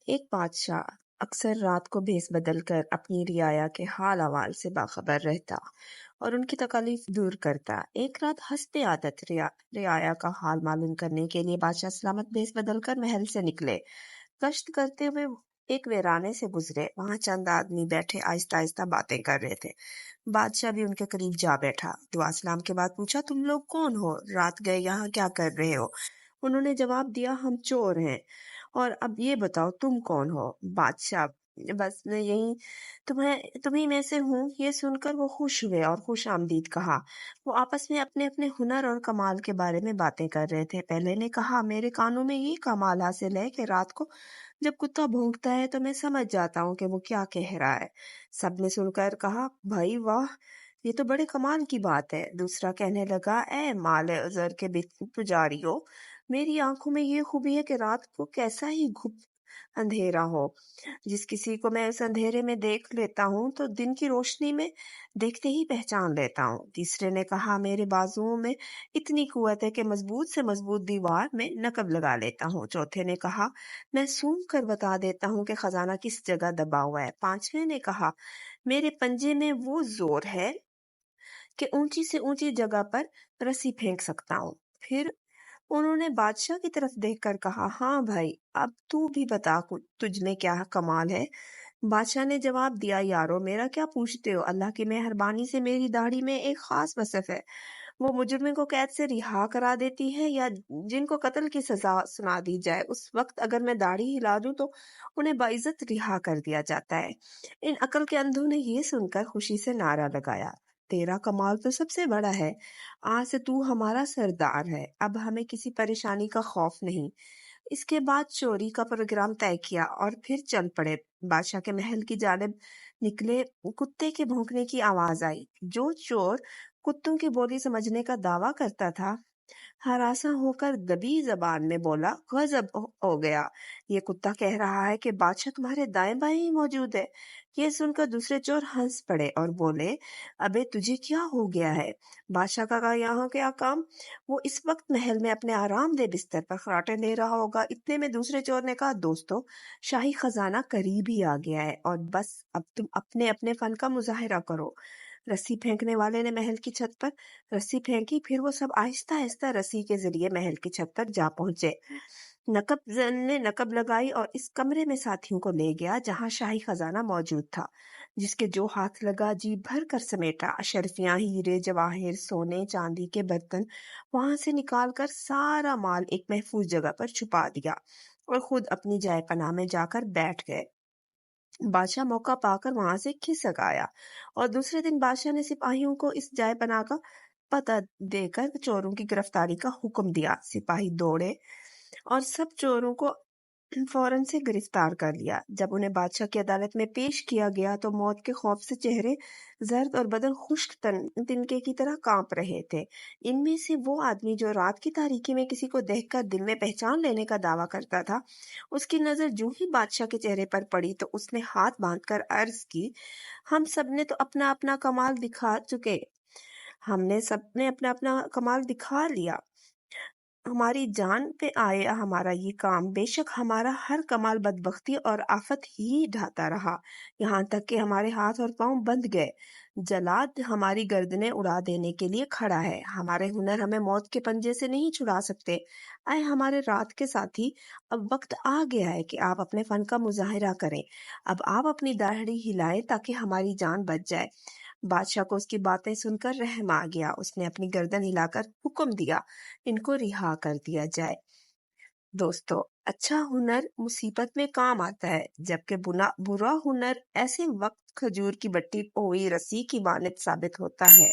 ایک بادشاہ اکثر رات کو بھیس بدل کر اپنی رعایا کے حال احوال سے باخبر رہتا اور ان کی تکالیف دور کرتا۔ ایک رات حسب عادت رعایا کا حال معلوم کرنے کے لیے بادشاہ سلامت بھیس بدل کر محل سے نکلے۔ گشت کرتے ہوئے ایک ویرانے سے گزرے۔ وہاں چند آدمی بیٹھے آہستہ آہستہ باتیں کر رہے تھے۔ بادشاہ بھی ان کے قریب جا بیٹھا۔ دعا سلام کے بعد پوچھا، تم لوگ کون ہو؟ رات گئے یہاں کیا کر رہے ہو؟ انہوں نے جواب دیا، ہم چور ہیں، اور اب یہ بتاؤ تم کون ہو؟ بادشاہ، بس میں یہی تمہیں میں سے ہوں۔ یہ سن کر وہ خوش ہوئے اور خوش آمدید کہا۔ وہ آپس میں اپنے اپنے ہنر اور کمال کے بارے میں باتیں کر رہے تھے۔ پہلے نے کہا، میرے کانوں میں یہ کمال حاصل ہے کہ رات کو جب کتا بھونکتا ہے تو میں سمجھ جاتا ہوں کہ وہ کیا کہہ رہا ہے۔ سب نے سن کر کہا، بھائی واہ، یہ تو بڑے کمال کی بات ہے۔ دوسرا کہنے لگا، اے مال عذر کے پجاریوں، میری آنکھوں میں یہ خوبی ہے کہ رات کو کیسا ہی گھپ اندھیرا ہو، جس کسی کو میں اس اندھیرے میں دیکھ لیتا ہوں تو دن کی روشنی میں دیکھتے ہی پہچان لیتا ہوں۔ تیسرے نے کہا، میرے بازوؤں میں اتنی قوت ہے کہ مضبوط سے مضبوط دیوار میں نقب لگا لیتا ہوں۔ چوتھے نے کہا، میں سونگھ کر بتا دیتا ہوں کہ خزانہ کس جگہ دبا ہوا ہے۔ پانچویں نے کہا، میرے پنجے میں وہ زور ہے کہ اونچی سے اونچی جگہ پر رسی پھینک سکتا ہوں۔ پھر انہوں نے بادشاہ کی طرف دیکھ کر کہا، ہاں بھائی، اب تو بھی بتا تجھ میں کیا کمال ہے؟ بادشاہ نے جواب دیا، یارو میرا کیا پوچھتے ہو؟ اللہ کی مہربانی سے میری داڑھی میں ایک خاص وصف ہے، وہ مجرم کو قید سے رہا کرا دیتی ہے، یا جن کو قتل کی سزا سنا دی جائے اس وقت اگر میں داڑھی ہلا دوں تو انہیں باعزت رہا کر دیا جاتا ہے۔ ان عقل کے اندھوں نے یہ سن کر خوشی سے نعرہ لگایا، تیرا کمال تو سب سے بڑا ہے، آج سے تو ہمارا سردار ہے، اب ہمیں کسی پریشانی کا خوف نہیں۔ اس کے بعد چوری کا پروگرام طے کیا اور پھر چل پڑے۔ بادشاہ کے محل کی جانب نکلے، کتے کے بھونکنے کی آواز آئی۔ جو چور کتوں کی بولی سمجھنے کا دعویٰ کرتا تھا ہراساں ہو کر دبی زبان میں بولا، غضب ہو گیا، یہ کتا کہہ رہا ہے کہ بادشاہ تمہارے دائیں بائیں ہی موجود ہے۔ یہ سن کر دوسرے چور ہنس پڑے اور بولے، ابے تجھے کیا ہو گیا ہے؟ بادشاہ کا کہا، یہاں کیا کام؟ وہ اس وقت محل میں اپنے آرام دہ بستر پر خراٹیں دے رہا ہوگا۔ اتنے میں دوسرے چور نے کہا، دوستو، شاہی خزانہ قریب ہی آ گیا ہے اور بس اب تم اپنے اپنے فن کا مظاہرہ کرو۔ رسی پھینکنے والے نے محل کی چھت پر رسی پھینکی، پھر وہ سب آہستہ آہستہ رسی کے ذریعے محل کی چھت پر جا پہنچے۔ نقب زن نے نقب لگائی اور اس کمرے میں ساتھیوں کو لے گیا جہاں شاہی خزانہ موجود تھا، جس کے جو ہاتھ لگا جی بھر کر سمیٹا۔ اشرفیاں، ہیرے جواہر، سونے چاندی کے برتن وہاں سے نکال کر سارا مال ایک محفوظ جگہ پر چھپا دیا اور خود اپنی جائے پناہ میں جا کر بیٹھ گئے۔ بادشاہ موقع پا کر وہاں سے کھسک آیا اور دوسرے دن بادشاہ نے سپاہیوں کو اس جائے پناہ کا پتہ دے کر چوروں کی گرفتاری کا حکم دیا۔ سپاہی دوڑے اور سب چوروں کو فوراً سے گرفتار کر لیا۔ جب انہیں بادشاہ کی عدالت میں پیش کیا گیا تو موت کے خوف سے چہرے زرد اور بدن خشک تنکے کی طرح کانپ رہے تھے۔ ان میں سے وہ آدمی جو رات کی تاریکی میں کسی کو دیکھ کر دل میں پہچان لینے کا دعویٰ کرتا تھا، اس کی نظر جو ہی بادشاہ کے چہرے پر پڑی تو اس نے ہاتھ باندھ کر عرض کی، ہم سب نے تو اپنا اپنا کمال دکھا چکے، ہم نے سب نے اپنا اپنا کمال دکھا لیا، ہماری جان پہ آئے ہمارا یہ کام، بے شک ہمارا ہر کمال بدبختی اور آفت ہی ڈھاتا رہا، یہاں تک کہ ہمارے ہاتھ اور پاؤں بندھ گئے، جلاد ہماری گردنیں اڑا دینے کے لیے کھڑا ہے، ہمارے ہنر ہمیں موت کے پنجے سے نہیں چھڑا سکتے۔ اے ہمارے رات کے ساتھی، اب وقت آ گیا ہے کہ آپ اپنے فن کا مظاہرہ کریں، اب آپ اپنی داڑھی ہلائیں تاکہ ہماری جان بچ جائے۔ بادشاہ کو اس کی باتیں سن کر رحم آ گیا، اس نے اپنی گردن ہلا کر حکم دیا، ان کو رہا کر دیا جائے۔ دوستو، اچھا ہنر مصیبت میں کام آتا ہے، جبکہ برا ہنر ایسے وقت کھجور کی بٹی ہوئی رسی کی مانند ثابت ہوتا ہے۔